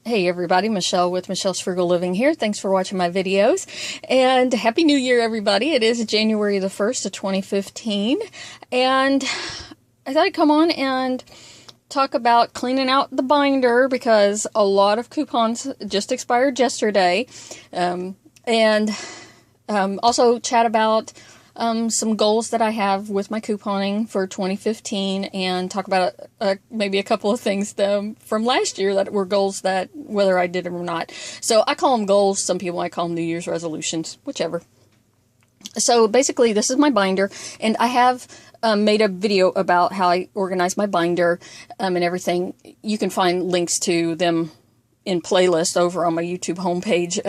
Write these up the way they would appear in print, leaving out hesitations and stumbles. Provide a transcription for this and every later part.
Hey everybody, Michelle with Michelle's Frugal Living here. Thanks for watching my videos. And Happy New Year, everybody. It is January the 1st of 2015. And I thought I'd come on and talk about cleaning out the binder because a lot of coupons just expired yesterday. Also chat about some goals that I have with my couponing for 2015 and talk about maybe a couple of things from last year that were goals that whether I did them or not. So I call them goals. Some people might call them New Year's resolutions, whichever. So basically this is my binder, and I have made a video about how I organize my binder and everything. You can find links to them in playlist over on my YouTube homepage.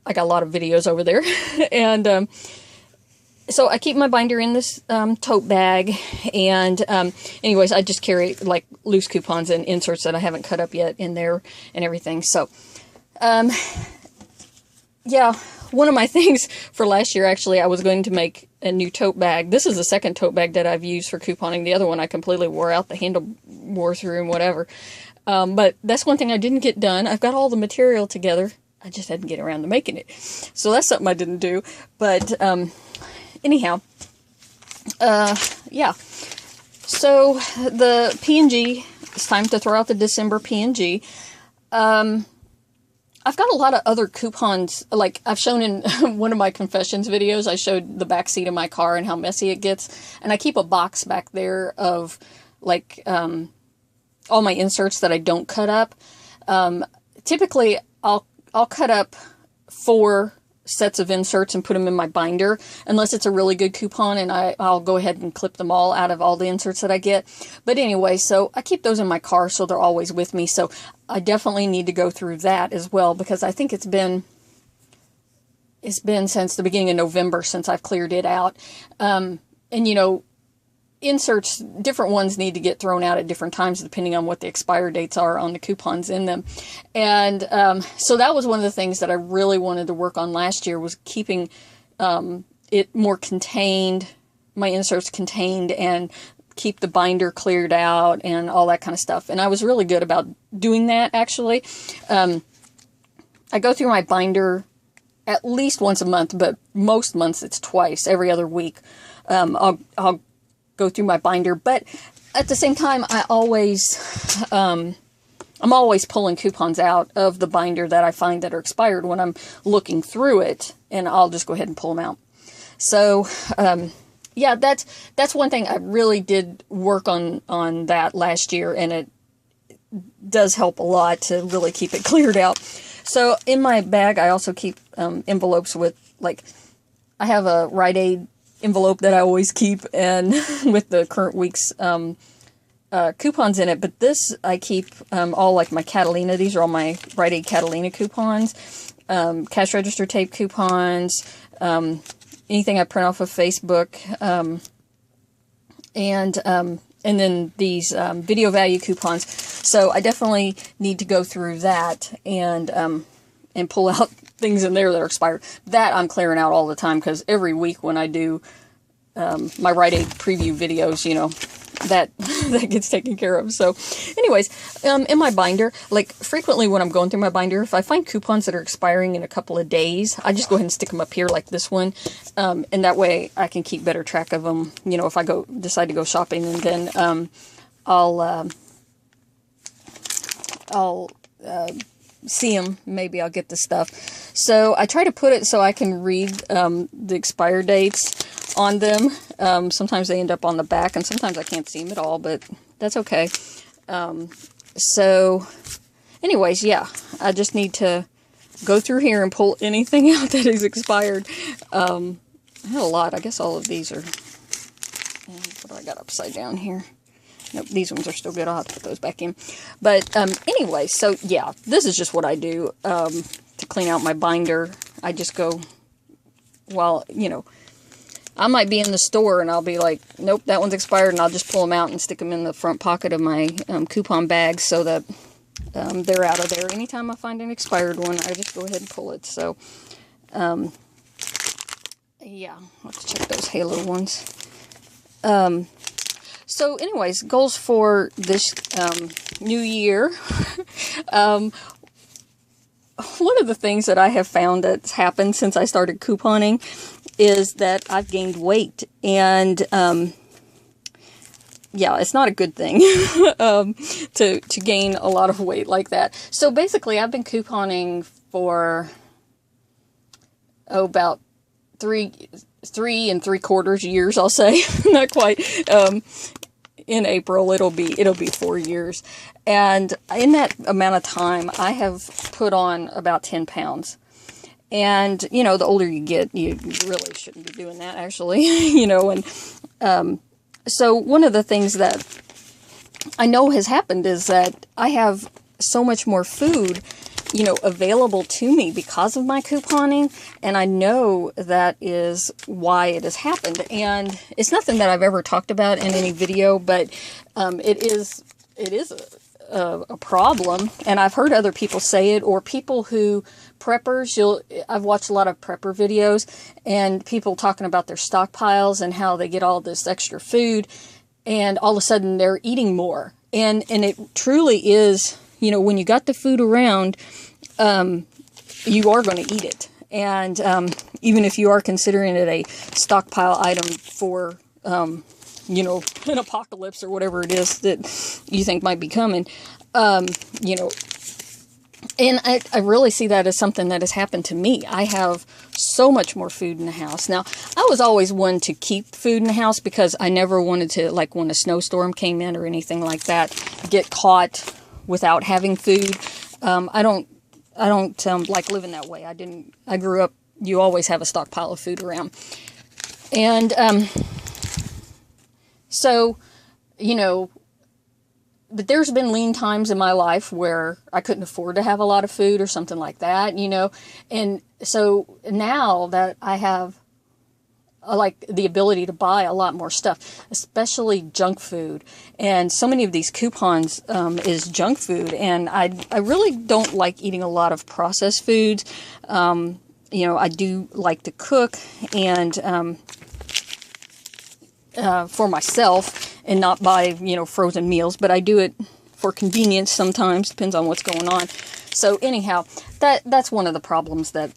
I got a lot of videos over there. And so I keep my binder in this tote bag, and anyways, I just carry like loose coupons and inserts that I haven't cut up yet in there and everything. So yeah, one of my things for last year, actually, I was going to make a new tote bag. This is the second tote bag that I've used for couponing. The other one I completely wore out, the handle wore through and whatever. But that's one thing I didn't get done. I've got all the material together. I just hadn't get around to making it. So that's something I didn't do. But anyhow, yeah. So the P&G, it's time to throw out the December P&G. I've got a lot of other coupons, like I've shown in one of my confessions videos. I showed the back seat of my car and how messy it gets. And I keep a box back there of like all my inserts that I don't cut up. Typically, I'll cut up 4 sets of inserts and put them in my binder, unless it's a really good coupon, and I'll go ahead and clip them all out of all the inserts that I get. But anyway, so I keep those in my car so they're always with me. So I definitely need to go through that as well, because I think it's been since the beginning of November since I've cleared it out. And you know, inserts, different ones need to get thrown out at different times depending on what the expire dates are on the coupons in them. And so that was one of the things that I really wanted to work on last year, was keeping it more contained, my inserts contained, and keep the binder cleared out and all that kind of stuff. And I was really good about doing that, actually. I go through my binder at least once a month, but most months it's twice, every other week. I'll go through my binder, but at the same time, I'm always pulling coupons out of the binder that I find that are expired when I'm looking through it, and I'll just go ahead and pull them out. So, yeah, that's one thing I really did work on that last year, and it does help a lot to really keep it cleared out. So in my bag, I also keep envelopes with, like, I have a Rite Aid envelope that I always keep, and with the current week's coupons in it. But this I keep all like my Catalina. These are all my Rite Aid Catalina coupons, cash register tape coupons, anything I print off of Facebook, and then these video value coupons. So I definitely need to go through that and pull out things in there that are expired. That I'm clearing out all the time, because every week when I do my Rite Aid preview videos, you know, that gets taken care of. So anyways, in my binder, like frequently when I'm going through my binder, if I find coupons that are expiring in a couple of days, I just go ahead and stick them up here like this one. And that way I can keep better track of them, you know, if I decide to go shopping, and then I'll see them. Maybe I'll get the stuff. So I try to put it so I can read the expire dates on them. Sometimes they end up on the back, and sometimes I can't see them at all, but that's okay. So anyways, yeah, I just need to go through here and pull anything out that is expired. I had a lot. I guess all of these are, what do I got upside down here? Nope, these ones are still good. I'll have to put those back in. But anyway, so yeah, this is just what I do to clean out my binder. I just go, while, you know, I might be in the store and I'll be like, nope, that one's expired, and I'll just pull them out and stick them in the front pocket of my coupon bag so that they're out of there. Anytime I find an expired one, I just go ahead and pull it. So, yeah, let's check those Halo ones. So anyways, goals for this new year. One of the things that I have found that's happened since I started couponing is that I've gained weight. And yeah, it's not a good thing to gain a lot of weight like that. So basically, I've been couponing for about 3 3/4 years, I'll say. Not quite. In April, it'll be 4 years. And in that amount of time, I have put on about 10 pounds. And, you know, the older you get, you really shouldn't be doing that, actually, you know. And so one of the things that I know has happened is that I have so much more food, you know, available to me because of my couponing, and I know that is why it has happened. And it's nothing that I've ever talked about in any video, but it is a problem, and I've heard other people say it, or people who preppers. I've watched a lot of prepper videos, and people talking about their stockpiles and how they get all this extra food, and all of a sudden they're eating more, and it truly is. You know, when you got the food around, you are going to eat it. And even if you are considering it a stockpile item for, you know, an apocalypse or whatever it is that you think might be coming, you know, and I really see that as something that has happened to me. I have so much more food in the house. Now, I was always one to keep food in the house because I never wanted to, like when a snowstorm came in or anything like that, get caught without having food. I don't like living that way. I grew up, you always have a stockpile of food around. And, so, you know, but there's been lean times in my life where I couldn't afford to have a lot of food or something like that, you know. And so now that I have like the ability to buy a lot more stuff, especially junk food. And so many of these coupons is junk food. And I really don't like eating a lot of processed foods. You know, I do like to cook and for myself and not buy, you know, frozen meals. But I do it for convenience sometimes, depends on what's going on. So anyhow, that's one of the problems that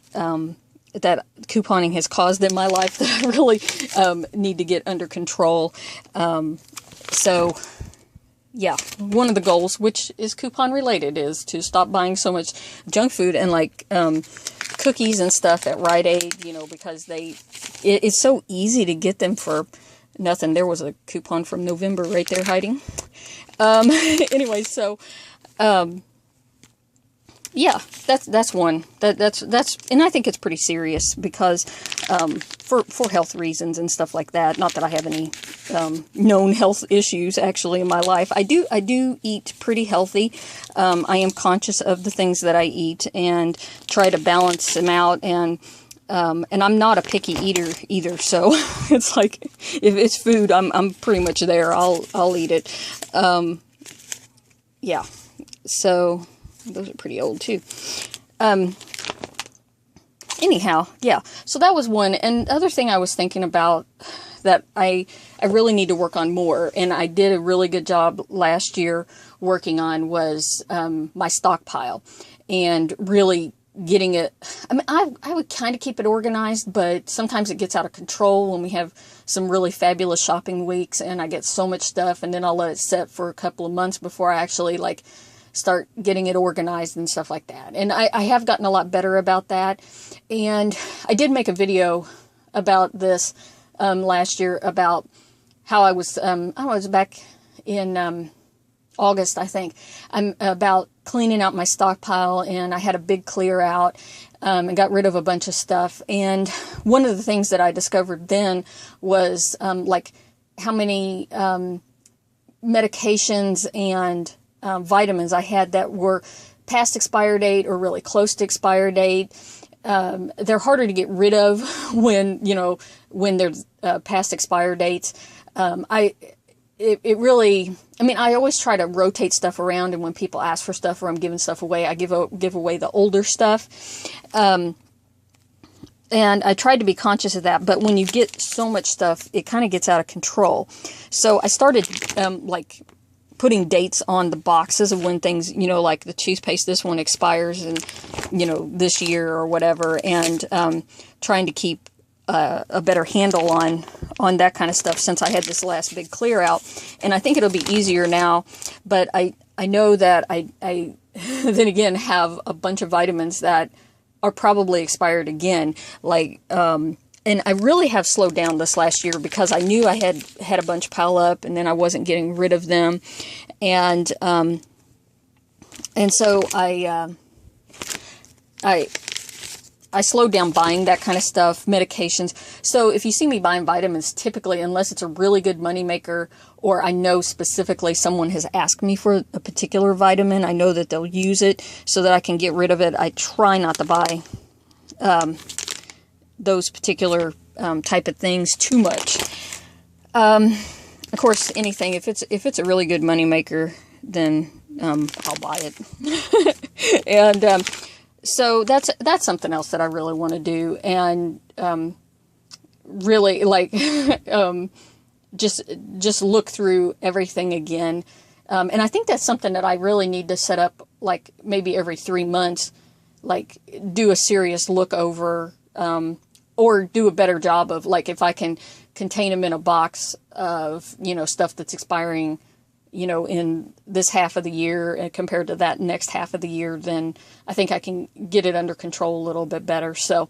that couponing has caused in my life that I really need to get under control. So, yeah, one of the goals, which is coupon related, is to stop buying so much junk food and like cookies and stuff at Rite Aid, you know, because it's so easy to get them for nothing. There was a coupon from November right there hiding. Anyway, so yeah, that's one. That's and I think it's pretty serious because for health reasons and stuff like that. Not that I have any known health issues actually in my life. I do eat pretty healthy. I am conscious of the things that I eat and try to balance them out, and I'm not a picky eater either. So it's like if it's food, I'm pretty much there. I'll eat it. Yeah. So. Those are pretty old too. Anyhow, yeah. So that was one. And the other thing I was thinking about that I really need to work on more, and I did a really good job last year working on, was my stockpile and really getting it. I mean, I would kind of keep it organized, but sometimes it gets out of control when we have some really fabulous shopping weeks and I get so much stuff, and then I'll let it sit for a couple of months before I actually like start getting it organized and stuff like that. And I have gotten a lot better about that. And I did make a video about this last year about how I was back in August, I think, about cleaning out my stockpile, and I had a big clear out and got rid of a bunch of stuff. And one of the things that I discovered then was like how many medications and vitamins I had that were past expire date or really close to expire date. They're harder to get rid of when there's past expire dates. It really, I mean, I always try to rotate stuff around, and when people ask for stuff or I'm giving stuff away, I give away the older stuff. And And I tried to be conscious of that, but when you get so much stuff, it kind of gets out of control. So I started, like, putting dates on the boxes of when things, you know, like the toothpaste, this one expires in, you know, this year or whatever, and trying to keep a better handle on that kind of stuff since I had this last big clear out. And I think it'll be easier now, but I know that I then again have a bunch of vitamins that are probably expired again, like, and I really have slowed down this last year because I knew I had a bunch pile up and then I wasn't getting rid of them. And so I slowed down buying that kind of stuff, medications. So if you see me buying vitamins, typically, unless it's a really good moneymaker, or I know specifically someone has asked me for a particular vitamin, I know that they'll use it so that I can get rid of it. I try not to buy those particular type of things too much. Of course, anything, if it's a really good moneymaker, then I'll buy it. And so that's something else that I really want to do, and really, like, just look through everything again. And I think that's something that I really need to set up, like, maybe every 3 months, like, do a serious look over, or do a better job of, like, if I can contain them in a box of, you know, stuff that's expiring, you know, in this half of the year compared to that next half of the year, then I think I can get it under control a little bit better. So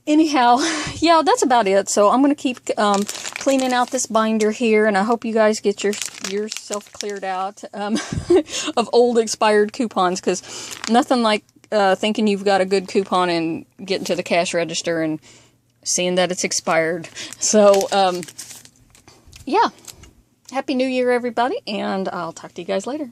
anyhow, yeah, that's about it. So I'm going to keep cleaning out this binder here, and I hope you guys get yourself cleared out of old expired coupons, because nothing like thinking you've got a good coupon and getting to the cash register and seeing that it's expired. So, yeah. Happy New Year, everybody, and I'll talk to you guys later.